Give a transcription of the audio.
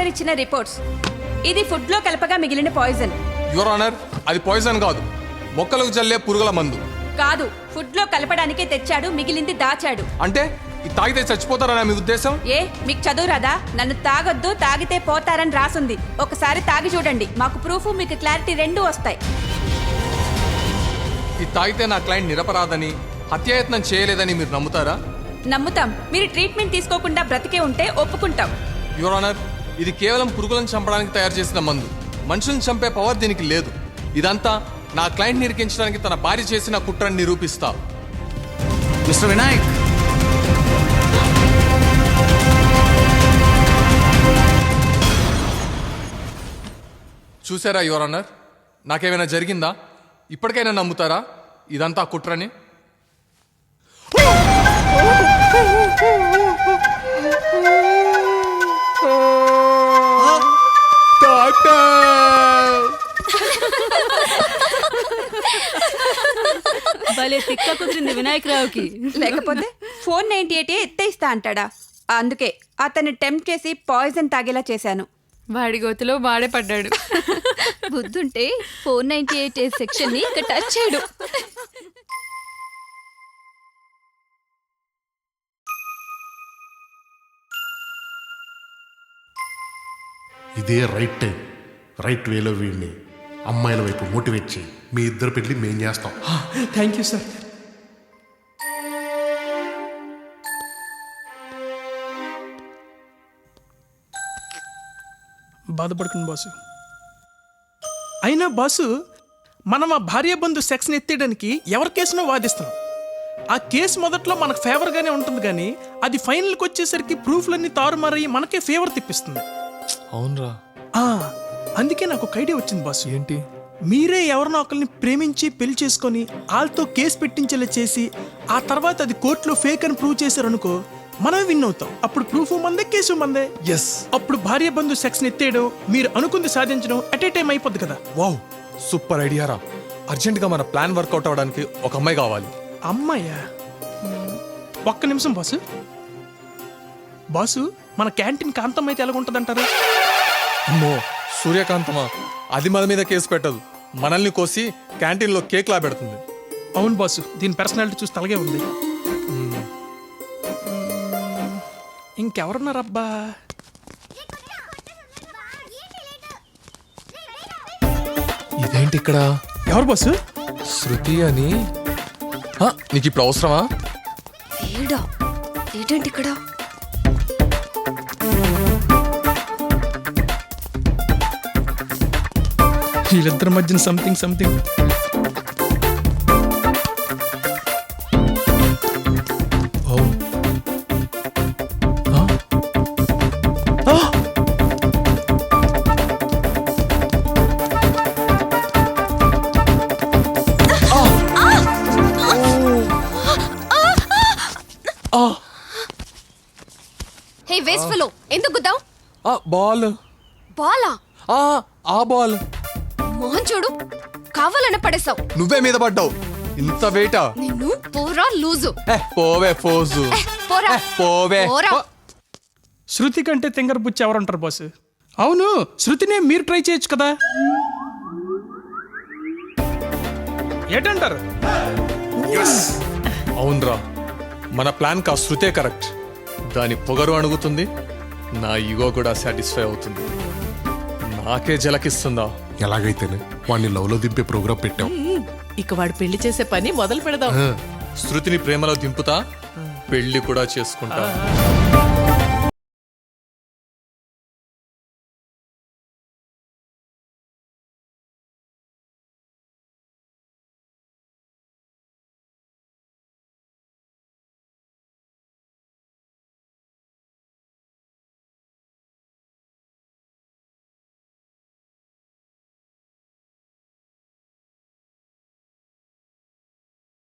Doctor ఇచ్చిన reports. ఇది food లో కలపగా మిగిలిన పాయిజన్. యువర్ ఆనర్, అది పాయిజన్ కాదు, మొక్కలకు జల్లే పురుగుల మందు. కాదు, ఫుడ్ లో కలపడానికే తెచ్చాడు, మిగిలింది దాచాడు. అంటే ఇది తాగితే చచ్చిపోతారని మీ ఉద్దేశం? ఏ మీకు చదువు రాదా? నన్ను తాగొద్దు, తాగితే పోతారని రాసుంది. ఒకసారి తాగి చూడండి, మాకు ప్రూఫ్, మీకు క్లారిటీ రెండూ వస్తాయి. ఇది తాగితే నా క్లయింట్ నిరపరాధని, హత్యాయత్నం చేయలేదని మీరు నమ్ముతారా? నమ్ముతాం. మీరు ట్రీట్మెంట్ తీసుకోకుండా బ్రతికే ఉంటే ఒప్పుకుంటాం. యువర్ ఆనర్, ఇది కేవలం పురుగులను చంపడానికి తయారు చేసిన మందు. మనుషులను చంపే పవర్ దీనికి లేదు. ఇదంతా నా క్లయింట్ నిరికించడానికి తన భార్య చేసిన కుట్రని నిరూపిస్తా. మిస్టర్ వినాయక్, చూసారా యువర్ ఆనర్, నాకేమైనా జరిగిందా? ఇప్పటికైనా నమ్ముతారా ఇదంతా కుట్రని? భలే తిక్క కుదిరింది వినాయకరావుకి. లేకపోతే 498 ఎత్తేస్తా అంటాడా? అందుకే అతన్ని టెంప్ట్ చేసి పాయిజన్ తాగేలా చేశాను. వాడి గోతిలో వాడే పడ్డాడు. బుద్ధుంటే 498 సెక్షన్ ని ఇక టచ్ చేయడు. ఇదే రైట్ టైం, రైట్ వేలో వీడిని అమ్మాయిల వైపు మోటివేట్ చేయి. మీ ఇద్దరు పెళ్లి మేం చేస్తాం. Thank you sir. బాధపడుకుని బాసు. అయినా బాసు, మనం ఆ భార్యాబంధు సెక్స్ని ఎత్తేయడానికి ఎవరి కేసునో వాదిస్తున్నాం. ఆ కేసు మొదట్లో మనకు ఫేవర్గానే ఉంటుంది, కానీ అది ఫైనల్కి వచ్చేసరికి ప్రూఫ్లన్నీ తారుమారయ్యి మనకే ఫేవర్ తెప్పిస్తుంది. అవునరా. అందుకే నాకు ఒక ఐడియా వచ్చింది బాసు. ఏంటి? మీరే ఎవరినో ఒకరిని ప్రేమించి పెళ్లి చేసుకొని వాళ్ళతో కేసు పెట్టించేలా చేసి ఆ తర్వాత అది కోర్టులో ఫేక్ అని ప్రూవ్ చేశారనుకో, మనమే విన్ అవుతాం. అప్పుడు ప్రూఫ్ మందే, కేసు మందే. ఎస్. అప్పుడు భార్య బంధు సెక్స్ ఎత్తేయడం, మీరు అనుకుంది సాధించడం అట్ ఏ టైం అయిపోద్ది కదా. వావ్, సూపర్ ఐడియా రా. అర్జెంటుగా మన ప్లాన్ వర్కౌట్ అవ్వడానికి ఒక అమ్మాయి కావాలి. అమ్మాయ్యా? ఒక్క నిమిషం బాసు. బాసు, మన క్యాంటీన్ కాంతం అయితే ఎలాగుంటదంటారు? అమ్మో, సూర్యకాంతమా? అది మన మీద కేసు పెట్టదు, మనల్ని కోసి క్యాంటీన్లో కేక్ లా పెడుతుంది. అవును బాసు, దీని పర్సనాలిటీ చూసి తలగే ఉంది. ఇంకెవరున్నారబ్బా? ఇదేంటి ఇక్కడ? ఎవరు బాసు? శృతి అని. నీకు ఇప్పుడు అవసరమా? ఏంటంటే ఇక్కడ వీళ్ళిద్దరి మధ్యన సంథింగ్ సంథింగ్. హే వేస్ట్ ఫెలో, ఎందుకు గుద్దావ్? బాల్. బాలా? ఆ బాల్. మోహన్ చూడు, కావాలన్న పడేసావు. నువ్వే మీద పడ్డావు. ఇంత వెయిటా? నిన్ను పోరా లూజు. పోవే ఫోజు. పోరా పోవే. పోరా. శృతి కంటే తింగర బుచ్చి ఎవరంటారు బాసు? అవును, శృతినే మీరు ట్రై చేయొచ్చు కదా. ఏంటంటారు? అవునరా, మన ప్లాన్ కా శృతే కరెక్ట్. దాని పొగరు అణుగుతుంది, నా ఈగో కూడా సాటిస్ఫై అవుతుంది. నాకే జలకిస్తుందా? ఎలాగైతేనే వాడిని లవ్లో దింపే ప్రోగ్రాం పెట్టాం. ఇక వాడు పెళ్లి చేసే పని మొదలు పెడదాం. శృతిని ప్రేమలో దింపుతా, పెళ్లి కూడా చేసుకుంటా.